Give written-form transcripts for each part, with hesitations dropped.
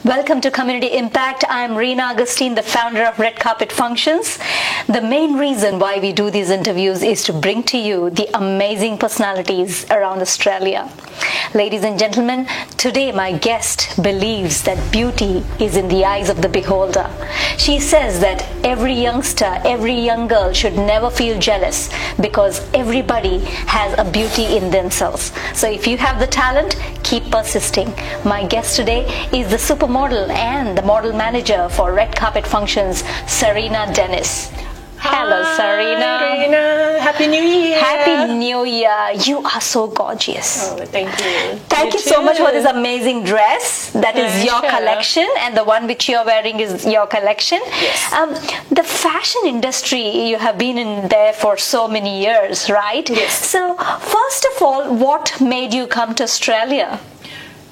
Welcome to Community Impact. I'm Reena Augustine, the founder of Red Carpet Functions. The main reason why we do these interviews is to bring to you the amazing personalities around Australia. Ladies and gentlemen, today my guest believes that beauty is in the eyes of the beholder. She says that every youngster, every young girl should never feel jealous because everybody has a beauty in themselves. So if you have the talent, keep persisting. My guest today is the supermodel and the model manager for Red Carpet Functions, Serena Dennis. Hello, Serena. Reena. Happy New Year. Happy New Year. You are so gorgeous. Oh, thank you. Thank you so much for this amazing dress. That is your collection, and the one which you're wearing is your collection. Yes. The fashion industry, you have been in there for so many years, right? Yes. So, first of all, what made you come to Australia?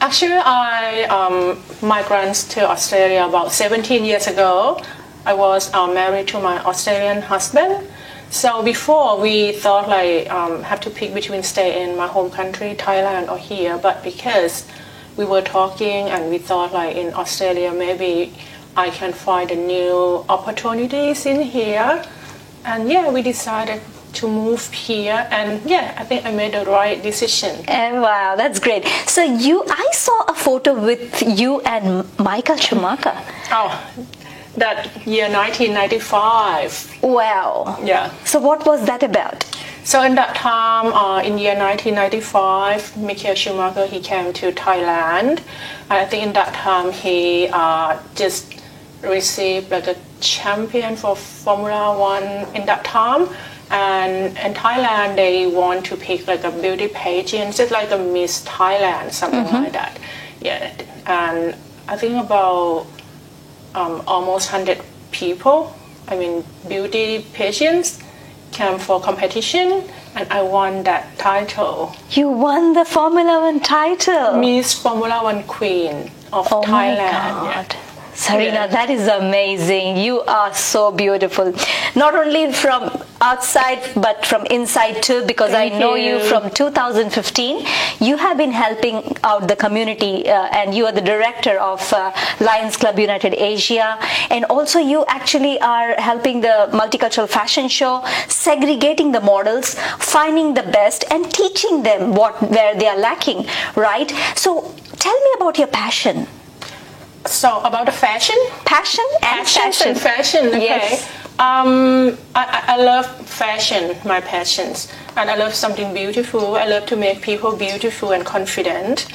Actually, I migrated to Australia about 17 years ago. I was married to my Australian husband. So before we thought have to pick between stay in my home country, Thailand, or here. But because we were talking and we thought in Australia maybe I can find a new opportunities in here. And yeah, we decided to move here, and yeah, I think I made the right decision. And wow, that's great. So I saw a photo with you and Michael Schumacher. Oh, that year 1995. Wow. Yeah. So what was that about? So in that time, in year 1995, Michael Schumacher, he came to Thailand. And I think in that time he just received a champion for Formula One in that time. And in Thailand, they want to pick a beauty pageant, just like a Miss Thailand, something like that. Yeah, and I think about almost 100 people, beauty pageants, came for competition, and I won that title. You won the Formula One title. Miss Formula One Queen of Thailand. My God. Yeah. Serena, that is amazing. You are so beautiful. Not only from outside, but from inside too, because I know you from 2015. You have been helping out the community, and you are the director of Lions Club United Asia. And also you actually are helping the multicultural fashion show, segregating the models, finding the best, and teaching them where they are lacking, right? So tell me about your passion. So about the fashion? Passion and fashion. And fashion, okay. Yes. I love fashion, my passions. And I love something beautiful. I love to make people beautiful and confident.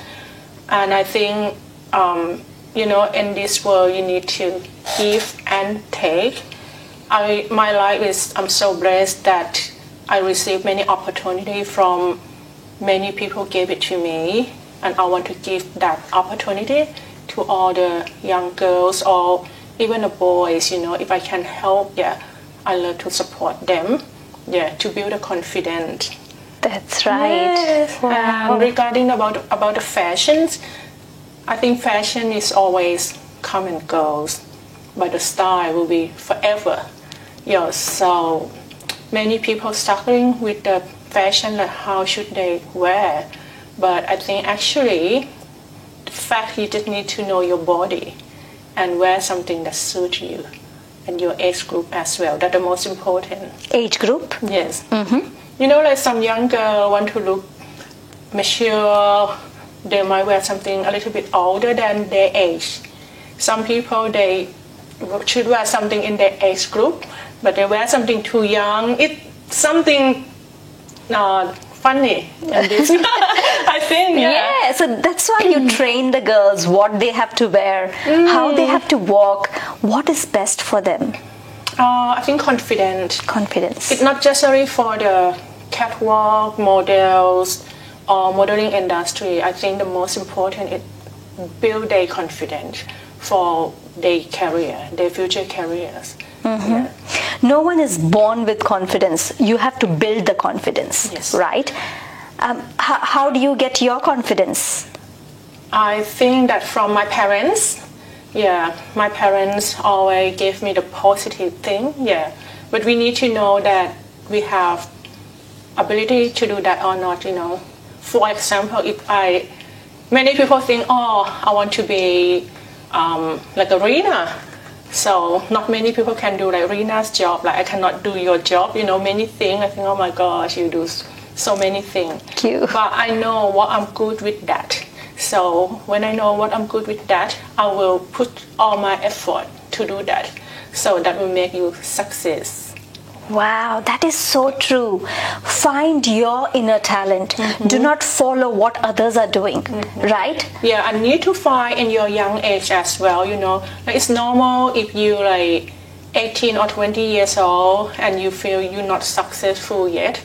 And I think, in this world you need to give and take. My life is, I'm so blessed that I received many opportunities from many people gave it to me. And I want to give that opportunity to all the young girls or even the boys, if I can help, I love to support them, to build a confidence. That's right. Yes. Wow. And regarding about the fashions, I think fashion is always come and goes, but the style will be forever. So many people struggling with the fashion, how should they wear? But I think actually, the fact you just need to know your body and wear something that suits you and your age group as well. That's the most important. Age group? Yes. Mm-hmm. Some young girl want to look mature, they might wear something a little bit older than their age. Some people, they should wear something in their age group, but they wear something too young. It's something funny in this. I think, yeah. So that's why you train the girls what they have to wear, how they have to walk, what is best for them. I think confidence. Confidence. It's not just only for the catwalk models or modeling industry. I think the most important is build their confidence for their career, their future careers. Yeah. No one is born with confidence. You have to build the confidence, yes. Right? How do you get your confidence? I think that from my parents. My parents always gave me the positive thing. But we need to know that we have ability to do that or not. For example, if many people think, I want to be like Arena. So not many people can do like Rena's job. Like I cannot do your job, many things. I think, oh my gosh, you do so many things. Cute. But I know what I'm good with that. So when I know what I'm good with that, I will put all my effort to do that. So that will make you success. Wow, that is so true. Find your inner talent. Do not follow what others are doing, right? Yeah, and need to find in your young age as well, Like it's normal if you like 18 or 20 years old and you feel you're not successful yet.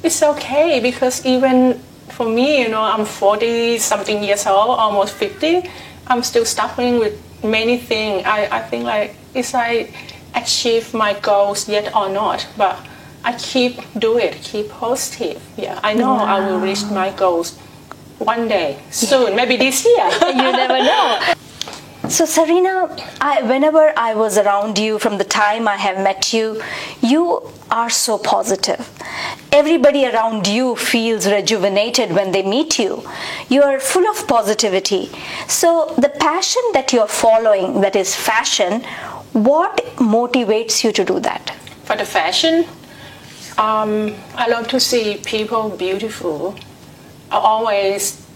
It's okay because even for me, I'm 40 something years old, almost 50. I'm still struggling with many things. I think like it's like achieve my goals yet or not, but I keep do it, keep positive. Yeah, I know I will reach my goals one day soon, maybe this year. You never know. So Sarina, whenever I was around you from the time I have met you, you are so positive. Everybody around you feels rejuvenated when they meet you. You are full of positivity. So the passion that you're following, that is fashion, what motivates you to do that? For the fashion, I love to see people beautiful. I always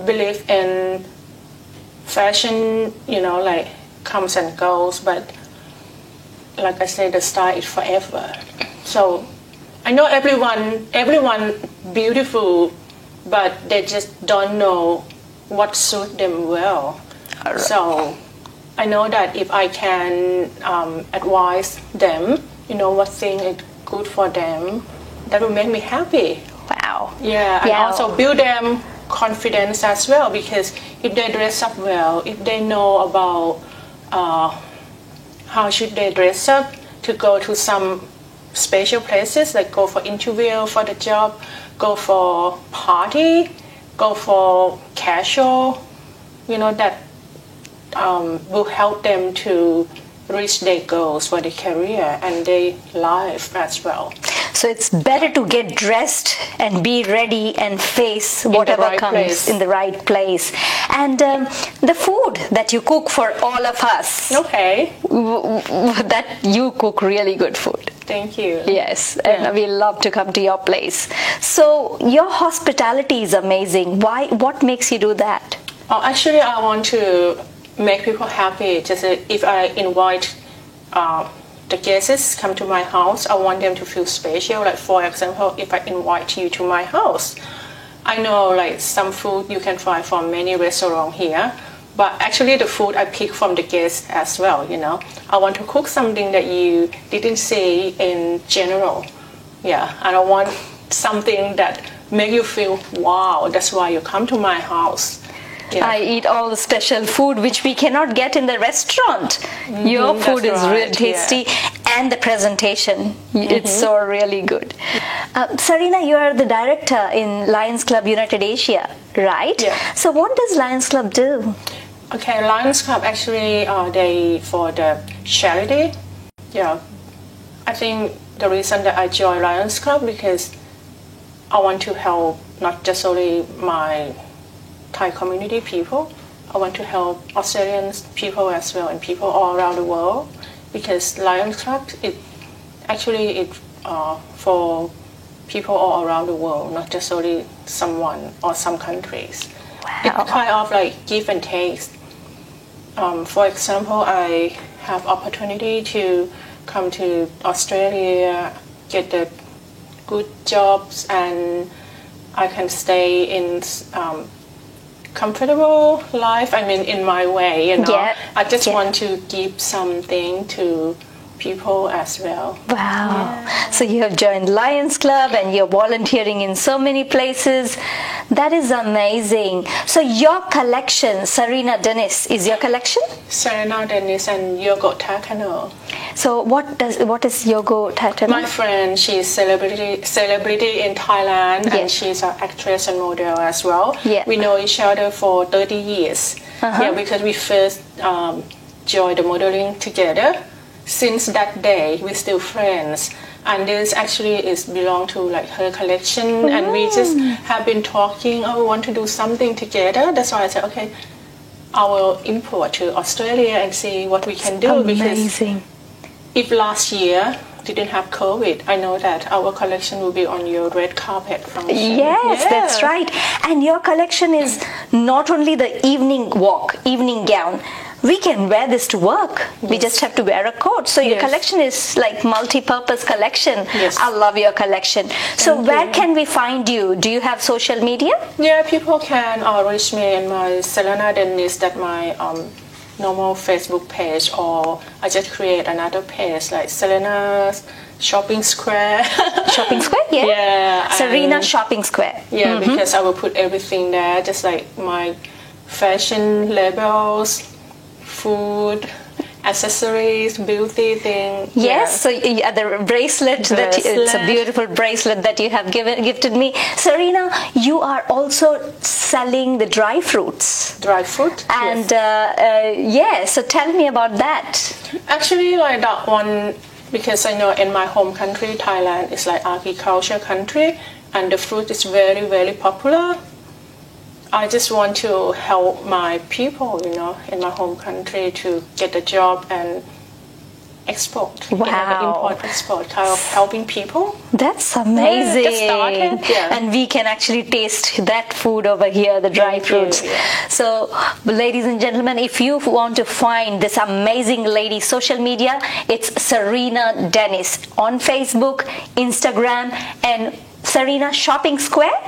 believe in fashion, like comes and goes, but like I say, the style is forever. So I know everyone beautiful, but they just don't know what suits them well. Right. So I know that if I can advise them, what thing is good for them, that will make me happy. Wow. Yeah, and also build them confidence as well, because if they dress up well, if they know about how should they dress up to go to some special places, like go for interview for the job, go for party, go for casual, that will help them to reach their goals for their career and their life as well. So it's better to get dressed and be ready and face whatever comes in the right place. And the food that you cook for all of us. Okay. That you cook really good food. Thank you. Yes, and we love to come to your place. So your hospitality is amazing. Why? What makes you do that? Actually, I want to make people happy. Just if I invite the guests come to my house, I want them to feel special. Like for example, if I invite you to my house, I know like some food you can find from many restaurants here, but actually the food I pick from the guests as well. I want to cook something that you didn't see in general. Yeah, and I want something that make you feel wow. That's why you come to my house. Yeah. I eat all the special food which we cannot get in the restaurant. Your food is really tasty, and the presentation, it's so really good. Sarina, you are the director in Lions Club United Asia, right? Yeah. So what does Lions Club do? Okay, Lions Club actually they for the charity. Yeah, I think the reason that I joined Lions Club because I want to help not just only my Thai community people. I want to help Australian people as well and people all around the world, because Lions Club it for people all around the world, not just only someone or some countries. Wow. It's kind of like give and take. For example, I have opportunity to come to Australia, get the good jobs, and I can stay in comfortable life. I mean, in my way, I just want to give something to people as well. Wow. So you have joined Lions Club and you're volunteering in so many places. That is amazing. So your collection, Sarina Dennis, is your collection? Sarina Dennis and Yogo Takano. So what is Yogo Takano? My friend, she's celebrity in Thailand, and she's an actress and model as well. Yeah. We know each other for 30 years. Yeah, because we first joined the modeling together. Since that day, we're still friends. And this actually belong to like her collection, and we just have been talking. Oh, we want to do something together. That's why I said, okay, I will import to Australia and see what we can do. Amazing. Because if last year didn't have COVID, I know that our collection will be on your red carpet function. Yes, Yeah. that's right. And your collection is not only the evening walk, evening gown. We can wear this to work. We just have to wear a coat. So your Yes. collection is like multi-purpose collection. Yes. I love your collection. So Thank where you. can we find you? Do you have social media? Yeah, people can reach me in my Selena Dennis, that my normal Facebook page, or I just create another page like Selena's Shopping Square. Shopping Square? Yeah. Yeah, Serena and- Shopping Square. Yeah, because I will put everything there, just like my fashion labels, food, accessories, beauty thing. Yes, so the bracelet, that it's a Bracelet. beautiful bracelet that you have gifted me. Serena, you are also selling the dry fruits. Dry fruit. And yes. so tell me about that. Actually, like that one, because I know in my home country, Thailand, is like agriculture country, and the fruit is very, very popular. I just want to help my people, in my home country to get a job and export. Wow. Import, export, kind of helping people. That's amazing. just started, yeah. And we can actually taste that food over here, the dry Thank you, fruits. yeah. So, ladies and gentlemen, if you want to find this amazing lady, social media, it's Serena Dennis on Facebook, Instagram, and Serena Shopping Square.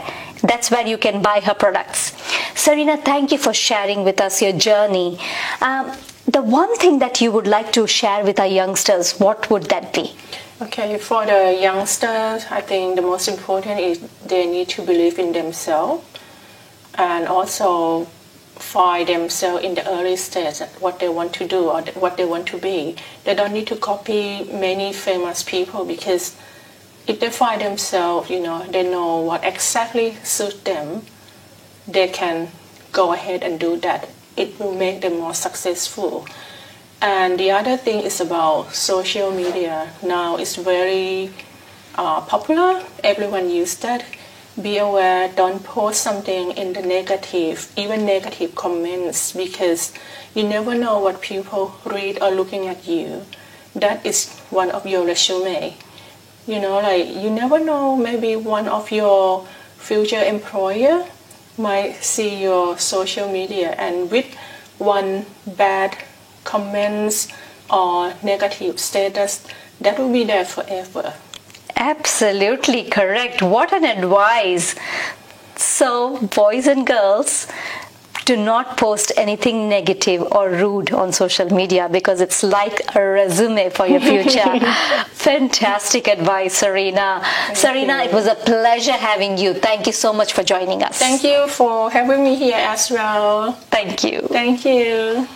That's where you can buy her products. Serena, thank you for sharing with us your journey. The one thing that you would like to share with our youngsters, what would that be? Okay, for the youngsters, I think the most important is they need to believe in themselves and also find themselves in the early stage, what they want to do or what they want to be. They don't need to copy many famous people, because if they find themselves, they know what exactly suits them, they can go ahead and do that. It will make them more successful. And the other thing is about social media. Now it's very popular. Everyone uses that. Be aware, don't post something in the negative, even negative comments, because you never know what people read or looking at you. That is one of your resume. You never know, maybe one of your future employer might see your social media, and with one bad comments or negative status, that will be there forever. Absolutely correct. What an advice. So, boys and girls, do not post anything negative or rude on social media, because it's like a resume for your future. Fantastic advice, Serena. Serena, you. it was a pleasure having you. Thank you so much for joining us. Thank you for having me here as well. Thank you. Thank you.